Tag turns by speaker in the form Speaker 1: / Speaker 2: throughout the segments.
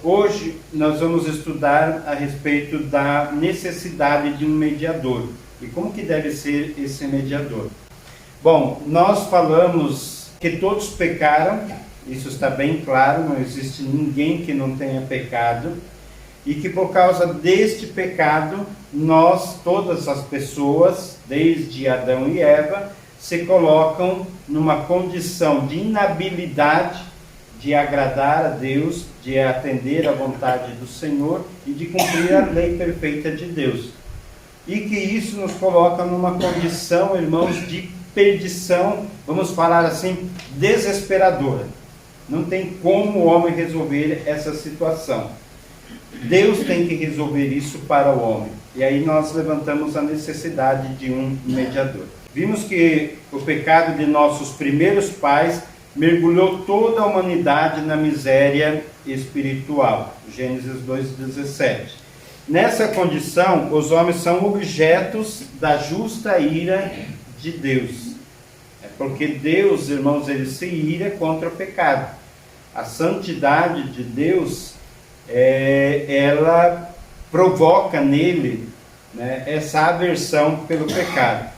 Speaker 1: Hoje nós vamos estudar a respeito da necessidade de um mediador e como que deve ser esse mediador. Bom, nós falamos que todos pecaram, isso está bem claro, não existe ninguém que não tenha pecado, e que por causa deste pecado, nós, todas as pessoas, desde Adão e Eva, se colocam numa condição de inabilidade de agradar a Deus, de atender à vontade do Senhor e de cumprir a lei perfeita de Deus. E que isso nos coloca numa condição, irmãos, de perdição, vamos falar assim, desesperadora. Não tem como o homem resolver essa situação. Deus tem que resolver isso para o homem. E aí nós levantamos a necessidade de um mediador. Vimos que o pecado de nossos primeiros pais mergulhou toda a humanidade na miséria espiritual. Gênesis 2:17. Nessa condição, os homens são objetos da justa ira de Deus. É porque Deus, irmãos, ele se ira contra o pecado. A santidade de Deus, ela provoca nele, né, essa aversão pelo pecado.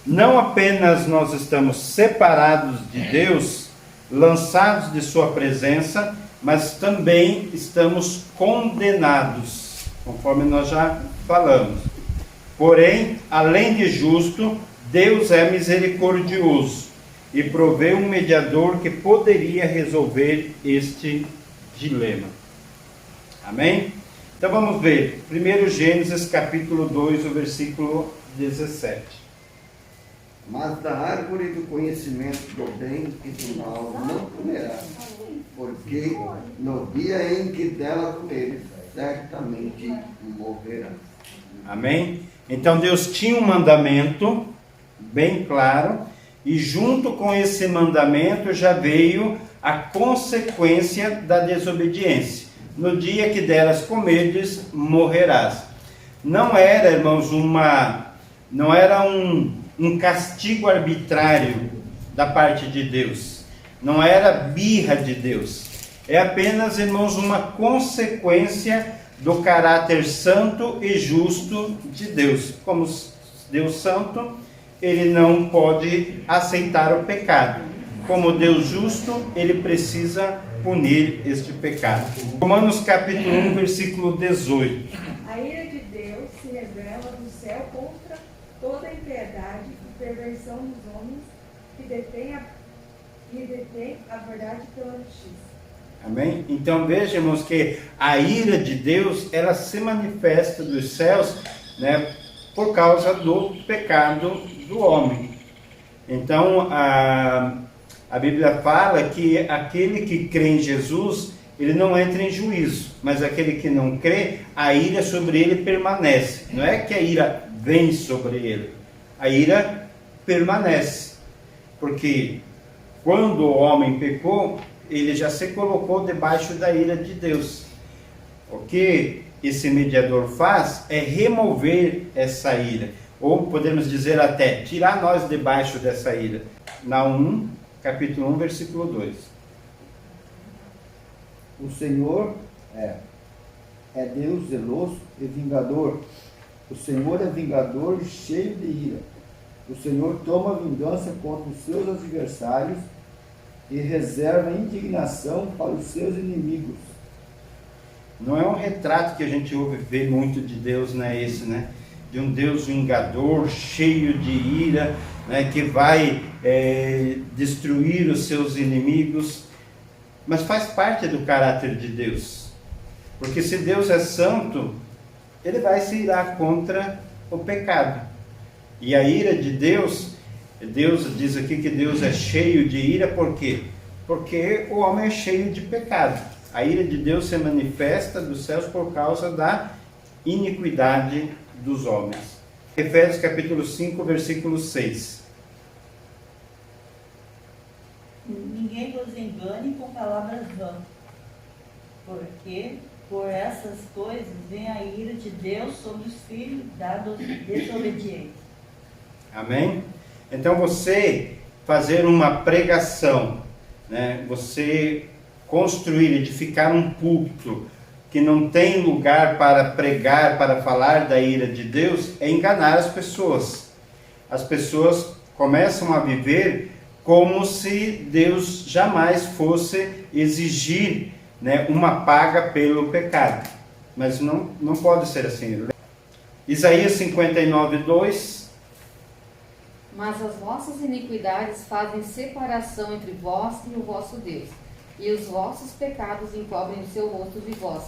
Speaker 1: Não apenas nós estamos separados de Deus, lançados de sua presença, mas também estamos condenados, conforme nós já falamos. Porém, além de justo, Deus é misericordioso e provê um mediador que poderia resolver este dilema. Amém? Então vamos ver. 1 Gênesis capítulo 2, o versículo 17.
Speaker 2: Mas da árvore do conhecimento do bem e do mal não comerás, porque no dia em que dela comeres, certamente morrerás.
Speaker 1: Amém? Então Deus tinha um mandamento bem claro, e junto com esse mandamento já veio a consequência da desobediência. No dia que delas comerdes, morrerás. Não era, irmãos, não era um castigo arbitrário da parte de Deus. Não era birra de Deus. É apenas, irmãos, uma consequência do caráter santo e justo de Deus. Como Deus santo, ele não pode aceitar o pecado. Como Deus justo, ele precisa punir este pecado. Romanos capítulo 1, versículo 18.
Speaker 3: A ira de Deus se revela do céu contra toda a impiedade e perversão dos homens que detêm a verdade pela justiça.
Speaker 1: Amém? Então veja, irmãos, que a ira de Deus, ela se manifesta dos céus, né, por causa do pecado do homem. Então a Bíblia fala que aquele que crê em Jesus, ele não entra em juízo, mas aquele que não crê, a ira sobre ele permanece. Não é que a ira vem sobre ele, a ira permanece, porque quando o homem pecou, ele já se colocou debaixo da ira de Deus. O que esse mediador faz é remover essa ira, ou podemos dizer até, tirar nós debaixo dessa ira. Naum, capítulo 1, versículo 2.
Speaker 4: O Senhor é Deus zeloso e vingador. O Senhor é vingador e cheio de ira. O Senhor toma vingança contra os seus adversários e reserva indignação para os seus inimigos.
Speaker 1: Não é um retrato que a gente ouve ver muito de Deus, não é esse, né? De um Deus vingador, cheio de ira, né? Que vai destruir os seus inimigos. Mas faz parte do caráter de Deus. Porque se Deus é santo, ele vai se irar contra o pecado. E a ira de Deus, Deus diz aqui que Deus é cheio de ira, por quê? Porque o homem é cheio de pecado. A ira de Deus se manifesta dos céus por causa da iniquidade dos homens. Efésios capítulo 5, versículo 6.
Speaker 5: Ninguém vos engane com palavras vãs, porque por essas coisas vem a ira de Deus sobre os filhos da desobediência.
Speaker 1: Amém? Então você fazer uma pregação, né? Você construir, edificar um púlpito que não tem lugar para pregar, para falar da ira de Deus, é enganar as pessoas. As pessoas começam a viver como se Deus jamais fosse exigir, né, uma paga pelo pecado. Mas não pode ser assim. Isaías 59, 2.
Speaker 6: Mas as vossas iniquidades fazem separação entre vós e o vosso Deus, e os vossos pecados encobrem o seu rosto de vós,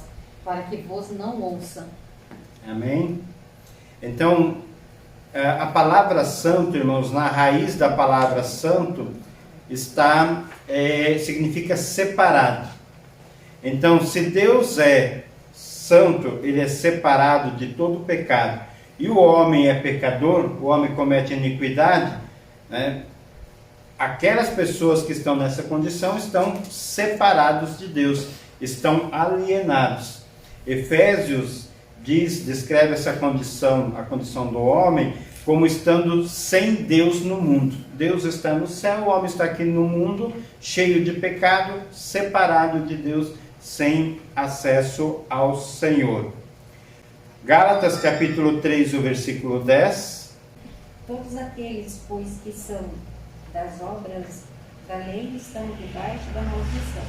Speaker 6: para que vos não ouça.
Speaker 1: Amém? Então, a palavra santo, irmãos, na raiz da palavra santo, significa separado. Então, se Deus é santo, ele é separado de todo pecado, e o homem é pecador, o homem comete iniquidade, né? Aquelas pessoas que estão nessa condição estão separados de Deus, estão alienados. Efésios descreve essa condição, a condição do homem, como estando sem Deus no mundo. Deus está no céu, o homem está aqui no mundo, cheio de pecado, separado de Deus, sem acesso ao Senhor. Gálatas capítulo 3, o versículo 10.
Speaker 7: Todos aqueles, pois, que são das obras da lei estão debaixo da maldição,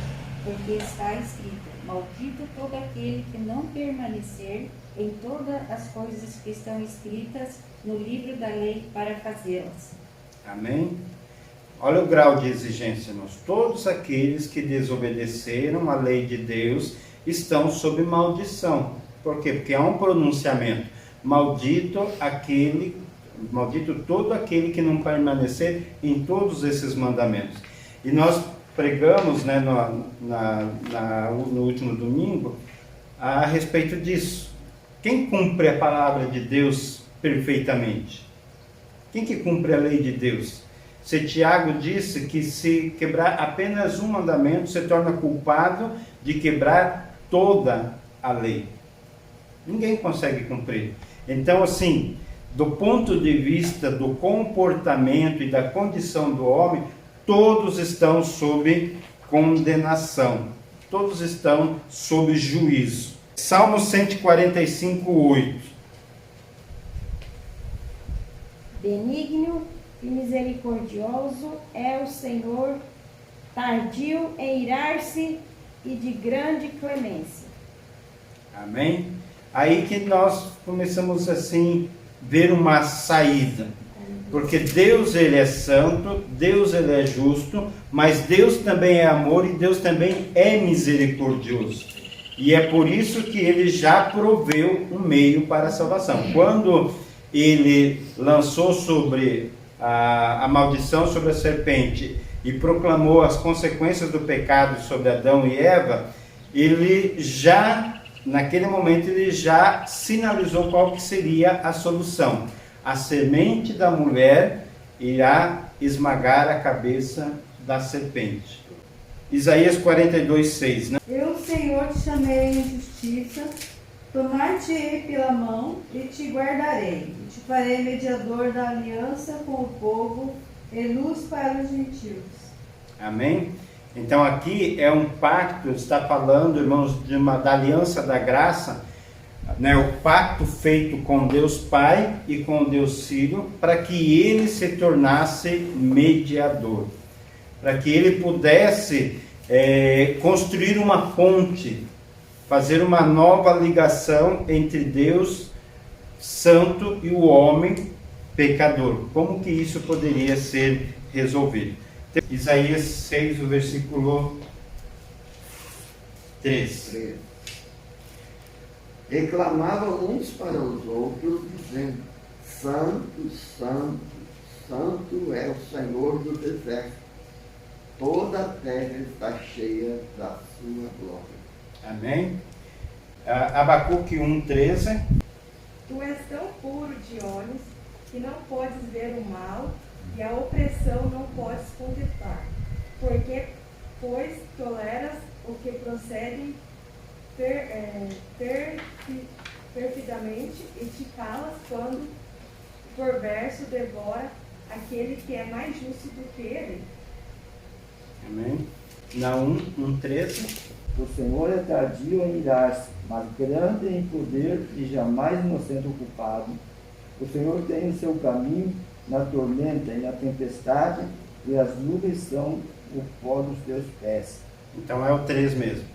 Speaker 7: porque está escrito: maldito todo aquele que não permanecer em todas as coisas que estão escritas no livro da lei para fazê-las.
Speaker 1: Amém? Olha o grau de exigência, irmãos. Todos aqueles que desobedeceram à lei de Deus estão sob maldição. Por quê? Porque há um pronunciamento: maldito todo aquele que não permanecer em todos esses mandamentos. E nós pregamos, né, no último domingo a respeito disso. Quem cumpre a palavra de Deus perfeitamente? Quem que cumpre a lei de Deus? Se Tiago disse que se quebrar apenas um mandamento, se torna culpado de quebrar toda a lei. Ninguém consegue cumprir. Então, assim, do ponto de vista do comportamento e da condição do homem, todos estão sob condenação. Todos estão sob juízo. Salmo 145, 8.
Speaker 7: Benigno e misericordioso é o Senhor, tardio em irar-se e de grande clemência.
Speaker 1: Amém? Aí que nós começamos assim ver uma saída. Porque Deus, ele é santo, Deus, ele é justo, mas Deus também é amor e Deus também é misericordioso. E é por isso que ele já proveu um meio para a salvação. Quando ele lançou sobre a maldição sobre a serpente e proclamou as consequências do pecado sobre Adão e Eva, ele já, naquele momento, ele já sinalizou qual que seria a solução. A semente da mulher irá esmagar a cabeça da serpente. Isaías 42, 6, né?
Speaker 3: Eu, Senhor, te chamei em justiça, tomar-te-ei pela mão e te guardarei. E te farei mediador da aliança com o povo e luz para os gentios.
Speaker 1: Amém? Então aqui é um pacto, está falando, irmãos, da aliança da graça, né? O pacto feito com Deus Pai e com Deus Filho, para que ele se tornasse mediador, para que ele pudesse construir uma ponte, fazer uma nova ligação entre Deus santo e o homem pecador. Como que isso poderia ser resolvido? Isaías 6, o versículo 3.
Speaker 2: Reclamavam uns para os outros, dizendo: Santo, Santo, Santo é o Senhor dos exércitos. Toda a terra está cheia da sua glória.
Speaker 1: Amém? Abacuque 1:13.
Speaker 3: Tu és tão puro de olhos que não podes ver o mal e a opressão não podes contemplar. Pois toleras o que procede perfidamente e te calas quando por verso devora aquele que é mais justo do que ele.
Speaker 1: Amém? Naum 1,13.
Speaker 4: O Senhor é tardio em irar-se, mas grande em poder e jamais inocente o culpado. O Senhor tem o seu caminho na tormenta e na tempestade, e as nuvens são o pó dos teus pés.
Speaker 1: Então é o 3 mesmo.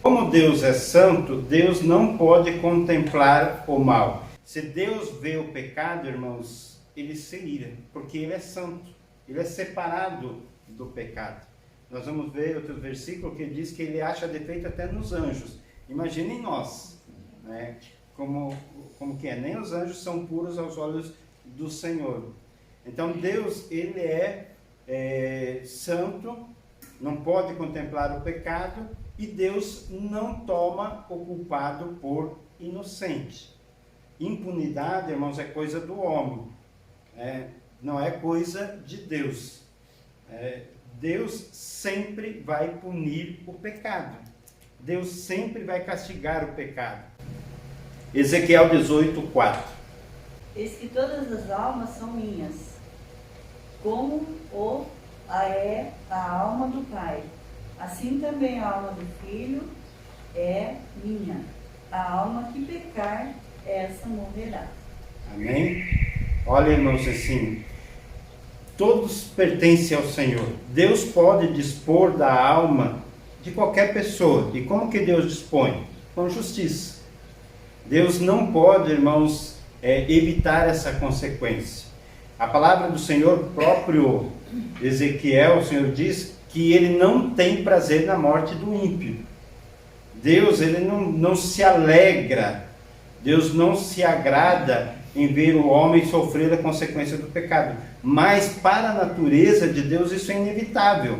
Speaker 1: Como Deus é santo, Deus não pode contemplar o mal. Se Deus vê o pecado, irmãos, ele se ira, porque ele é santo, ele é separado do pecado. Nós vamos ver outro versículo que diz que ele acha defeito até nos anjos. Imaginem nós, né? Como que é? Nem os anjos são puros aos olhos do Senhor. Então Deus, ele é santo, não pode contemplar o pecado, e Deus não toma o culpado por inocente. Impunidade, irmãos, é coisa do homem, não é coisa de Deus. Deus sempre vai punir o pecado. Deus sempre vai castigar o pecado. Ezequiel 18:4.
Speaker 5: Eis que todas as almas são minhas, como é a alma do Pai. Assim também a alma do Filho é minha. A alma que pecar, essa morrerá.
Speaker 1: Amém? Olha, irmãos, assim, todos pertencem ao Senhor. Deus pode dispor da alma de qualquer pessoa. E como que Deus dispõe? Com justiça. Deus não pode, irmãos, evitar essa consequência. A palavra do Senhor, próprio Ezequiel, o Senhor diz que ele não tem prazer na morte do ímpio. Deus, ele não se alegra, Deus não se agrada em ver o homem sofrer a consequência do pecado. Mas para a natureza de Deus isso é inevitável.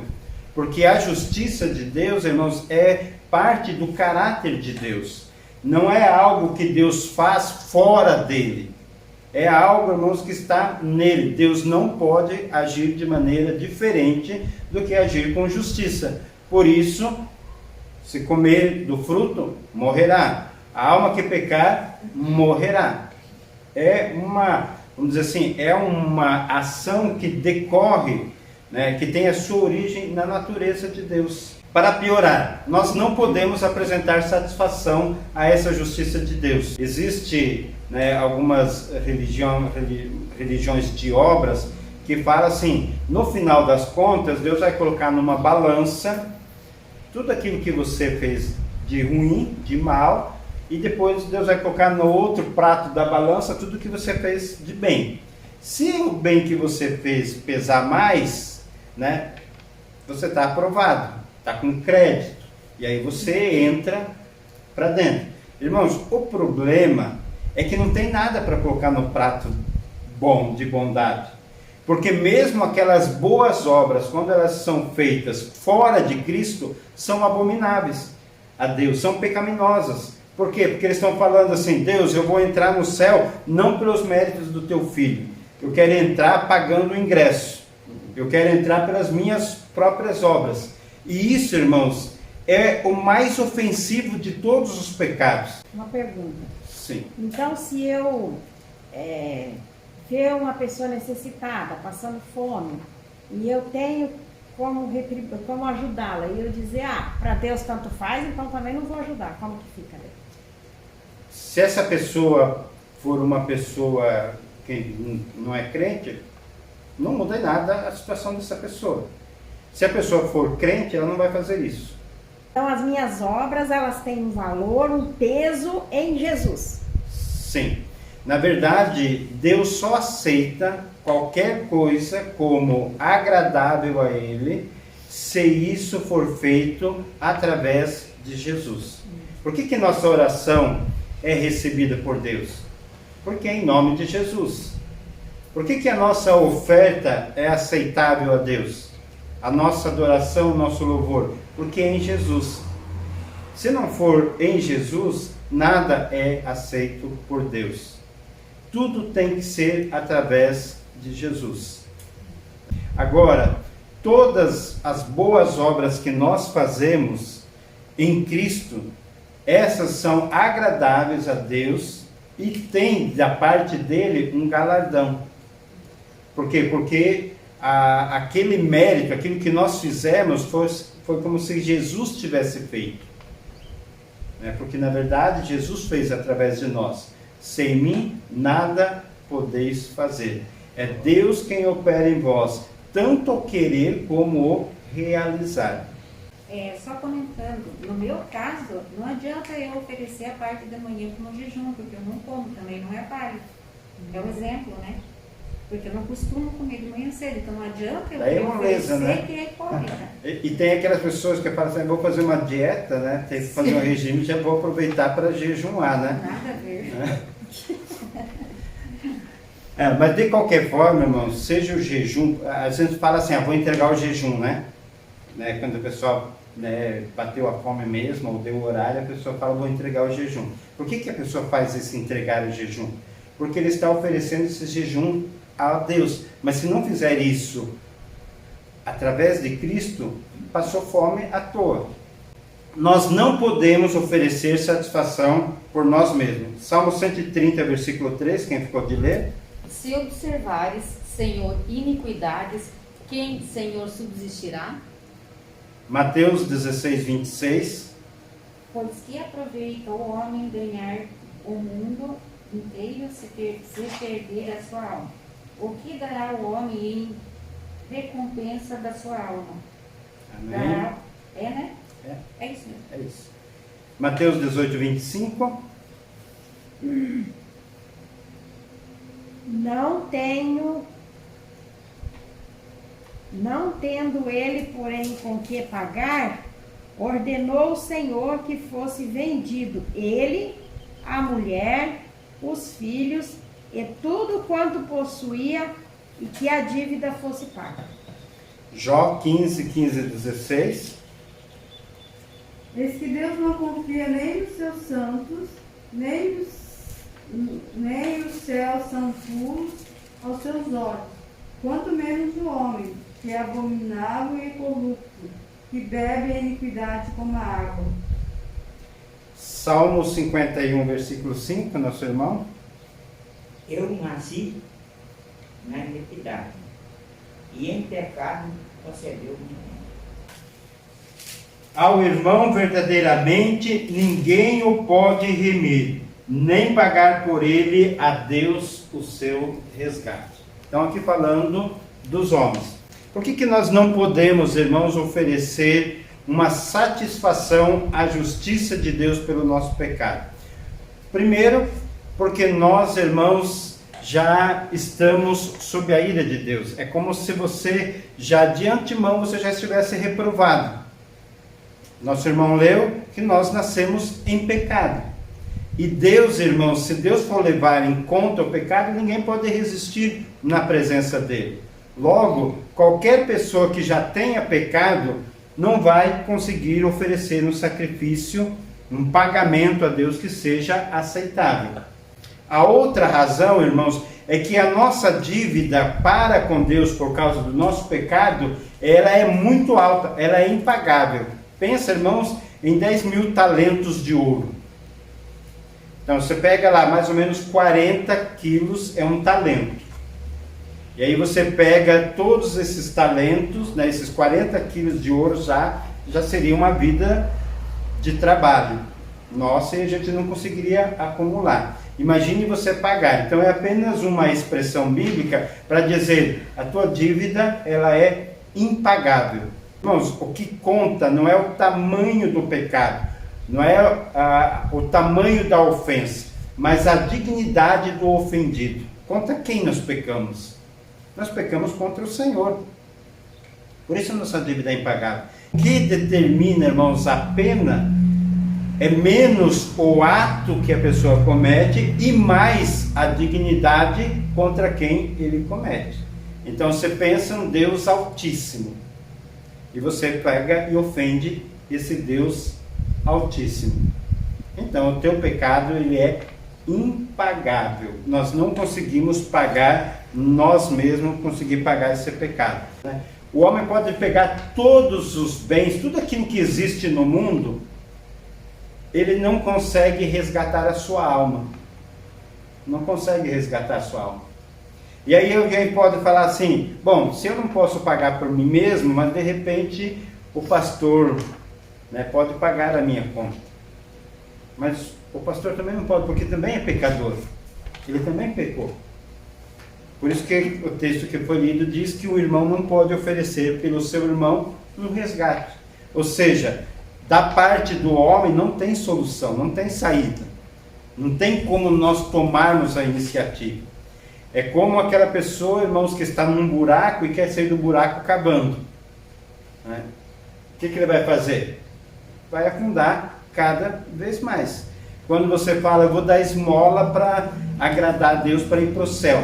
Speaker 1: Porque a justiça de Deus, irmãos, é parte do caráter de Deus. Não é algo que Deus faz fora dele. É algo, irmãos, que está nele. Deus não pode agir de maneira diferente do que agir com justiça. Por isso, se comer do fruto, morrerá. A alma que pecar, morrerá. Vamos dizer assim, é uma ação que decorre, que tem a sua origem na natureza de Deus. Para piorar, nós não podemos apresentar satisfação a essa justiça de Deus. Existe algumas religiões de obras que falam assim, no final das contas, Deus vai colocar numa balança tudo aquilo que você fez de ruim, de mal, e depois Deus vai colocar no outro prato da balança tudo que você fez de bem. Se o bem que você fez pesar mais, você está aprovado, está com crédito, e aí você entra para dentro. Irmãos, o problema é que não tem nada para colocar no prato bom, de bondade. Porque mesmo aquelas boas obras, quando elas são feitas fora de Cristo, são abomináveis a Deus, são pecaminosas. Por quê? Porque eles estão falando assim, Deus, eu vou entrar no céu não pelos méritos do teu filho. Eu quero entrar pagando o ingresso. Eu quero entrar pelas minhas próprias obras. E isso, irmãos, é o mais ofensivo de todos os pecados.
Speaker 8: Uma pergunta.
Speaker 1: Sim.
Speaker 8: Então, se eu ver uma pessoa necessitada, passando fome, e eu tenho como ajudá-la, e eu dizer, para Deus tanto faz, então também não vou ajudar, como que fica?
Speaker 1: Se essa pessoa for uma pessoa que não é crente, não muda em nada a situação dessa pessoa. Se a pessoa for crente, ela não vai fazer isso.
Speaker 8: Então as minhas obras, elas têm um valor, um peso em Jesus.
Speaker 1: Sim. Na verdade, Deus só aceita qualquer coisa como agradável a Ele, se isso for feito através de Jesus. Por que nossa oração é recebida por Deus? Porque é em nome de Jesus. Por que a nossa oferta é aceitável a Deus? A nossa adoração, o nosso louvor? Porque é em Jesus. Se não for em Jesus, nada é aceito por Deus. Tudo tem que ser através de Jesus. Agora, todas as boas obras que nós fazemos em Cristo, essas são agradáveis a Deus e tem da parte dele um galardão. Por quê? Porque aquele mérito, aquilo que nós fizemos foi como se Jesus tivesse feito. Porque na verdade Jesus fez através de nós. Sem mim nada podeis fazer. É Deus quem opera em vós, tanto o querer como o realizar.
Speaker 7: Só comentando, no meu caso, não adianta eu oferecer a parte da manhã como jejum, porque eu não como também, não é válido. É um exemplo, né? Porque eu não costumo comer de manhã cedo, então não adianta eu
Speaker 1: moleza,
Speaker 7: oferecer,
Speaker 1: né?
Speaker 7: que é hipócrita.
Speaker 1: E tem aquelas pessoas que falam assim, vou fazer uma dieta, né? Tem que fazer um regime, já vou aproveitar para jejuar, né?
Speaker 7: Nada a ver.
Speaker 1: Mas de qualquer forma, irmãos, seja o jejum, a gente fala assim, vou entregar o jejum, né? Quando a pessoa bateu a fome mesmo, ou deu o horário, a pessoa fala, vou entregar o jejum. Por que a pessoa faz esse entregar o jejum? Porque ele está oferecendo esse jejum a Deus. Mas se não fizer isso através de Cristo, passou fome à toa. Nós não podemos oferecer satisfação por nós mesmos. Salmo 130, versículo 3, quem ficou de ler?
Speaker 6: Se observares, Senhor, iniquidades, quem, Senhor, subsistirá?
Speaker 1: Mateus 16, 26.
Speaker 7: Pois que aproveita o homem ganhar o mundo inteiro se perder a sua alma? O que dará o homem em recompensa da sua alma?
Speaker 1: Amém.
Speaker 7: Né?
Speaker 1: É.
Speaker 7: É isso mesmo.
Speaker 1: É isso. Mateus 18, 25.
Speaker 8: Não tendo ele, porém, com que pagar, ordenou o Senhor que fosse vendido ele, a mulher, os filhos e tudo quanto possuía, e que a dívida fosse paga.
Speaker 1: Jó 15, 15 e 16.
Speaker 3: Eis que Deus não confia nem nos seus santos, nem os céus são puros aos seus olhos, quanto menos o homem, que é abominável e corrupto, que bebe a iniquidade como a água.
Speaker 1: Salmo 51, versículo 5, nosso irmão.
Speaker 9: Eu nasci na iniquidade, e em pecado concebeu minha mãe.
Speaker 1: Ao irmão verdadeiramente ninguém o pode remir, nem pagar por ele a Deus o seu resgate. Então aqui falando dos homens. Por que nós não podemos, irmãos, oferecer uma satisfação à justiça de Deus pelo nosso pecado? Primeiro, porque nós, irmãos, já estamos sob a ira de Deus. É como se você, já de antemão, você já estivesse reprovado. Nosso irmão leu que nós nascemos em pecado. E Deus, irmãos, se Deus for levar em conta o pecado, ninguém pode resistir na presença dele. Logo, qualquer pessoa que já tenha pecado não vai conseguir oferecer um sacrifício, um pagamento a Deus que seja aceitável. A outra razão, irmãos, é que a nossa dívida para com Deus por causa do nosso pecado, ela é muito alta, ela é impagável. Pensa, irmãos, em 10 mil talentos de ouro. Então, você pega lá, mais ou menos 40 quilos é um talento. E aí você pega todos esses talentos, né, esses 40 quilos de ouro já seria uma vida de trabalho. Nossa, e a gente não conseguiria acumular. Imagine você pagar. Então, é apenas uma expressão bíblica para dizer, a tua dívida, ela é impagável. Irmãos, o que conta não é o tamanho do pecado, não é o tamanho da ofensa, mas a dignidade do ofendido. Contra quem nós pecamos? Nós pecamos contra o Senhor. Por isso a nossa dívida é impagável. O que determina, irmãos, a pena é menos o ato que a pessoa comete e mais a dignidade contra quem ele comete. Então você pensa um Deus altíssimo. E você pega e ofende esse Deus altíssimo. Então o teu pecado, ele é impagável. Nós não conseguimos pagar, nós mesmos conseguir pagar esse pecado. O homem pode pegar todos os bens, tudo aquilo que existe no mundo, ele não consegue resgatar a sua alma. Não consegue resgatar a sua alma. E aí alguém pode falar assim, bom, se eu não posso pagar por mim mesmo, mas de repente o pastor, né, pode pagar a minha conta. Mas o pastor também não pode, porque também é pecador. Ele também pecou. Por isso que o texto que foi lido diz que o irmão não pode oferecer pelo seu irmão um resgate. Ou seja, da parte do homem não tem solução, não tem saída. Não tem como nós tomarmos a iniciativa. É como aquela pessoa, irmãos, que está num buraco e quer sair do buraco cavando. Né? O que ele vai fazer? Vai afundar cada vez mais. Quando você fala, eu vou dar esmola para agradar a Deus para ir para o céu.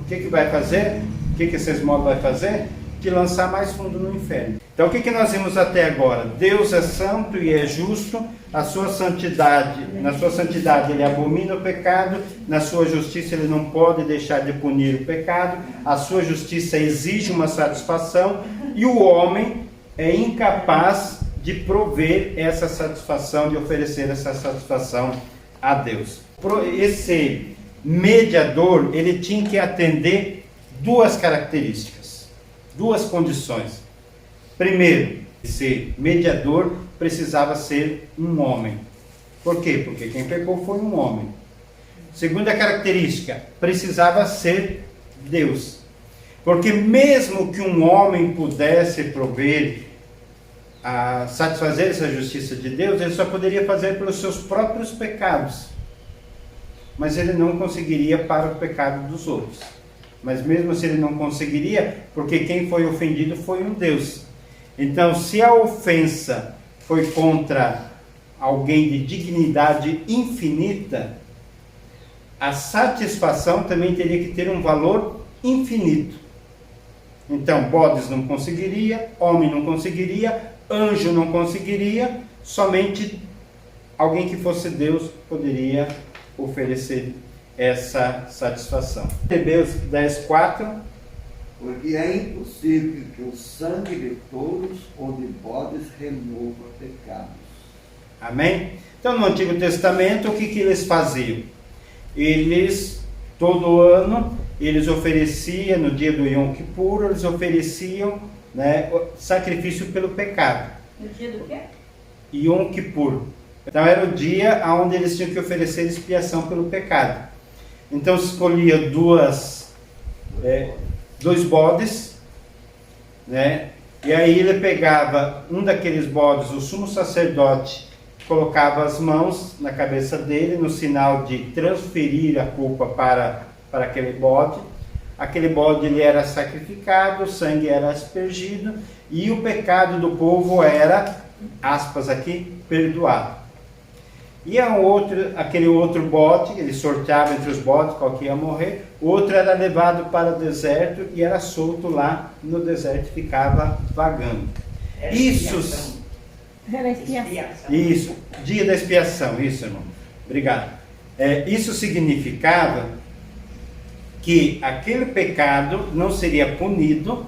Speaker 1: O que vai fazer? O que essa esmola vai fazer? Te lançar mais fundo no inferno. Então o que nós vimos até agora? Deus é santo e é justo, a sua santidade, na sua santidade ele abomina o pecado, na sua justiça ele não pode deixar de punir o pecado, a sua justiça exige uma satisfação e o homem é incapaz de prover essa satisfação, de oferecer essa satisfação a Deus. Esse mediador, ele tinha que atender duas características, duas condições. Primeiro, esse mediador precisava ser um homem. Por quê? Porque quem pecou foi um homem. Segunda característica, precisava ser Deus. Porque mesmo que um homem pudesse prover, satisfazer essa justiça de Deus, ele só poderia fazer pelos seus próprios pecados. Mas ele não conseguiria para o pecado dos outros. Mas mesmo assim ele não conseguiria, porque quem foi ofendido foi um Deus. Então, se a ofensa foi contra alguém de dignidade infinita, a satisfação também teria que ter um valor infinito. Então, bodes não conseguiria, homem não conseguiria, anjo não conseguiria, somente alguém que fosse Deus poderia oferecer essa satisfação. Hebreus 10:4.
Speaker 2: Porque é impossível que o sangue de touros ou de bodes remova pecados. Amém?
Speaker 1: Então, no Antigo Testamento, o que eles faziam? Eles, todo ano, eles ofereciam, no dia do Yom Kippur, eles ofereciam, né, sacrifício pelo pecado.
Speaker 5: No dia do quê?
Speaker 1: Yom Kippur. Então, era o dia onde eles tinham que oferecer expiação pelo pecado. Então, se escolhia dois bodes, né? E aí ele pegava um daqueles bodes, o sumo sacerdote colocava as mãos na cabeça dele, no sinal de transferir a culpa para aquele bode. Aquele bode ele era sacrificado, o sangue era aspergido e o pecado do povo era, aspas aqui, perdoado. E aquele outro bode, ele sorteava entre os bodes qual que ia morrer, o outro era levado para o deserto e era solto lá no deserto, ficava vagando.
Speaker 9: Era
Speaker 1: Isso, dia da expiação, isso, irmão. Obrigado. Isso significava que aquele pecado não seria punido,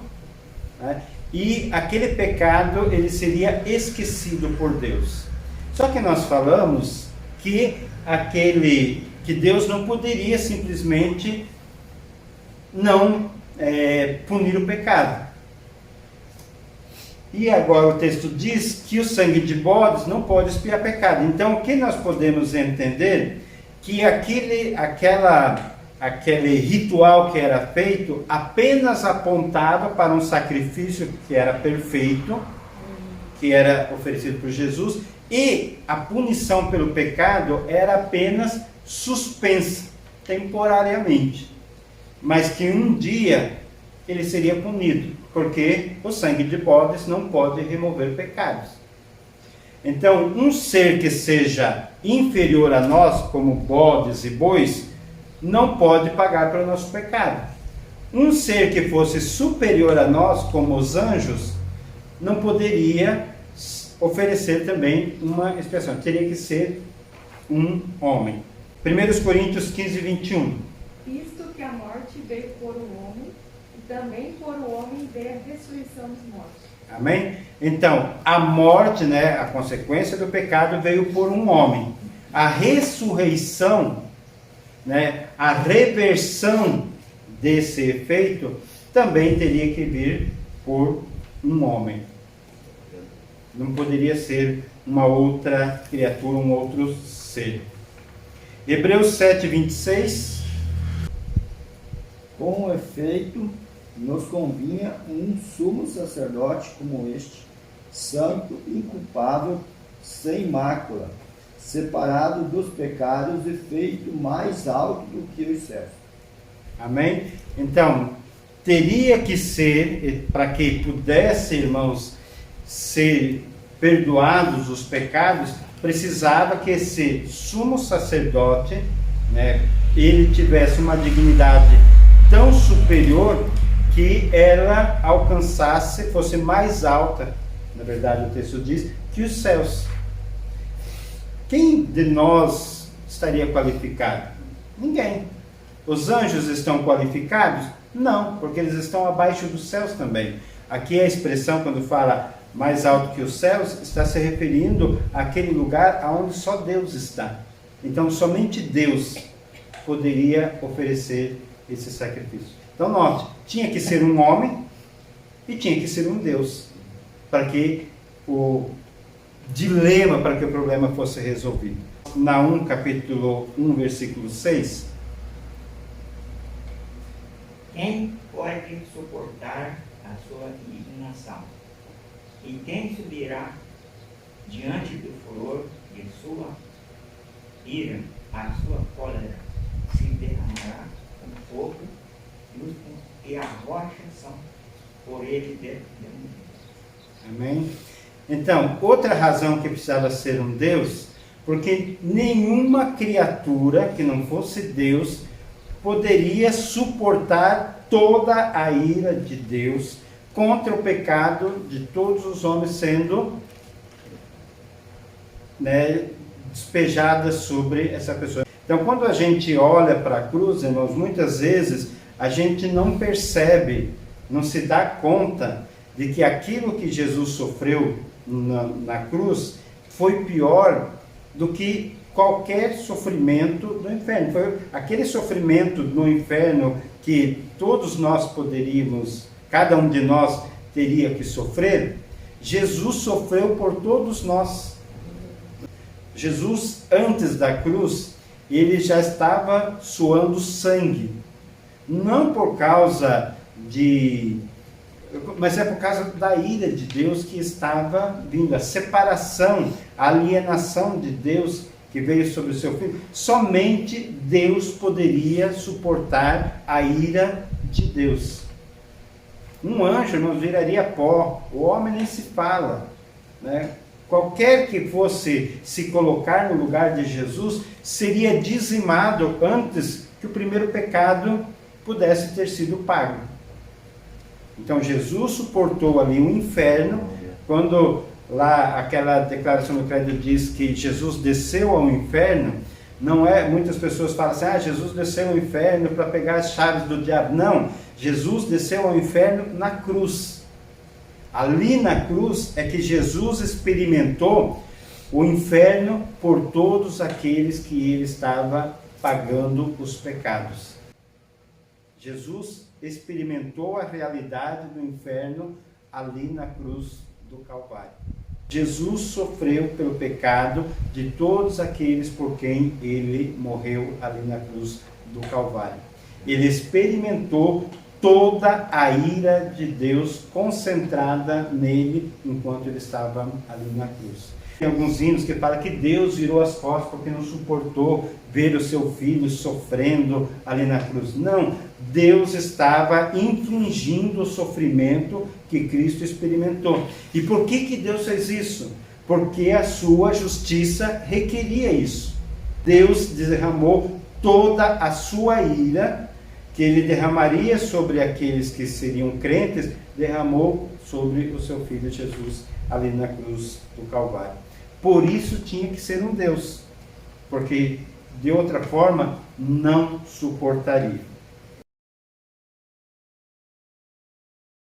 Speaker 1: né, e aquele pecado ele seria esquecido por Deus. Só que nós falamos que Deus não poderia simplesmente não punir o pecado. E agora o texto diz que o sangue de bodes não pode expiar pecado. Então o que nós podemos entender? Que aquele ritual que era feito apenas apontava para um sacrifício que era perfeito, que era oferecido por Jesus, e a punição pelo pecado era apenas suspensa, temporariamente. Mas que um dia ele seria punido, porque o sangue de bodes não pode remover pecados. Então, um ser que seja inferior a nós, como bodes e bois, não pode pagar pelo nosso pecado. Um ser que fosse superior a nós, como os anjos, não poderia oferecer também uma expiação. Teria que ser um homem. 1 Coríntios 15:21.
Speaker 3: Visto que a morte veio por um homem, e também por um homem veio a ressurreição dos mortos.
Speaker 1: Amém? Então, a morte, né, a consequência do pecado veio por um homem. A ressurreição, né, a reversão desse efeito também teria que vir por um homem. não poderia ser uma outra criatura, um outro ser. Hebreus 7, 26.
Speaker 4: Com efeito, nos convinha um sumo sacerdote como este, santo, inculpável, sem mácula, separado dos pecados e feito mais alto do que os céus.
Speaker 1: Amém? Então, teria que ser, para que pudesse, irmãos, ser perdoados os pecados, precisava que esse sumo sacerdote, né, ele tivesse uma dignidade tão superior que ela alcançasse, fosse mais alta, na verdade o texto diz, que os céus. Quem de nós estaria qualificado? Ninguém. Os anjos estão qualificados? Não, porque eles estão abaixo dos céus também. Aqui a expressão, quando fala mais alto que os céus, está se referindo àquele lugar onde só Deus está. Então, somente Deus poderia oferecer esse sacrifício. Então, note, tinha que ser um homem e tinha que ser um Deus, para que o dilema, para que o problema fosse resolvido. Naum, capítulo 1, versículo 6.
Speaker 9: Quem pode suportar a sua indignação? E quem subirá diante do furor de sua ira? A sua cólera se derramará com fogo e a rocha são por ele demolidas.
Speaker 1: Amém? Então, outra razão que precisava ser um Deus, porque nenhuma criatura que não fosse Deus poderia suportar toda a ira de Deus contra o pecado de todos os homens sendo, né, despejada sobre essa pessoa. Então, quando a gente olha para a cruz, irmãos, muitas vezes a gente não percebe, não se dá conta de que aquilo que Jesus sofreu na cruz foi pior do que qualquer sofrimento do inferno. Foi aquele sofrimento no inferno que todos nós poderíamos, cada um de nós teria que sofrer. Jesus sofreu por todos nós. Jesus, antes da cruz, ele já estava suando sangue. Não por causa mas é por causa da ira de Deus que estava vindo, a separação, a alienação de Deus que veio sobre o seu filho. Somente Deus poderia suportar a ira de Deus. Um anjo, irmãos, viraria pó, o homem nem se fala, né? Qualquer que fosse se colocar no lugar de Jesus seria dizimado antes que o primeiro pecado pudesse ter sido pago. Então Jesus suportou ali o inferno. Quando lá aquela declaração do credo diz que Jesus desceu ao inferno, não é, muitas pessoas falam assim, Jesus desceu ao inferno para pegar as chaves do diabo. Não, Jesus desceu ao inferno na cruz. Ali na cruz é que Jesus experimentou o inferno por todos aqueles que ele estava pagando os pecados. Jesus experimentou a realidade do inferno ali na cruz do Calvário. Jesus sofreu pelo pecado de todos aqueles por quem ele morreu ali na cruz do Calvário. Ele experimentou toda a ira de Deus concentrada nele enquanto ele estava ali na cruz. Tem alguns hinos que falam que Deus virou as costas porque não suportou ver o seu filho sofrendo ali na cruz. Não, Deus estava infligindo o sofrimento que Cristo experimentou. E por que Deus fez isso? Porque a sua justiça requeria isso. Deus derramou toda a sua ira, que ele derramaria sobre aqueles que seriam crentes, derramou sobre o seu Filho Jesus ali na cruz do Calvário. Por isso tinha que ser um Deus, porque de outra forma não suportaria.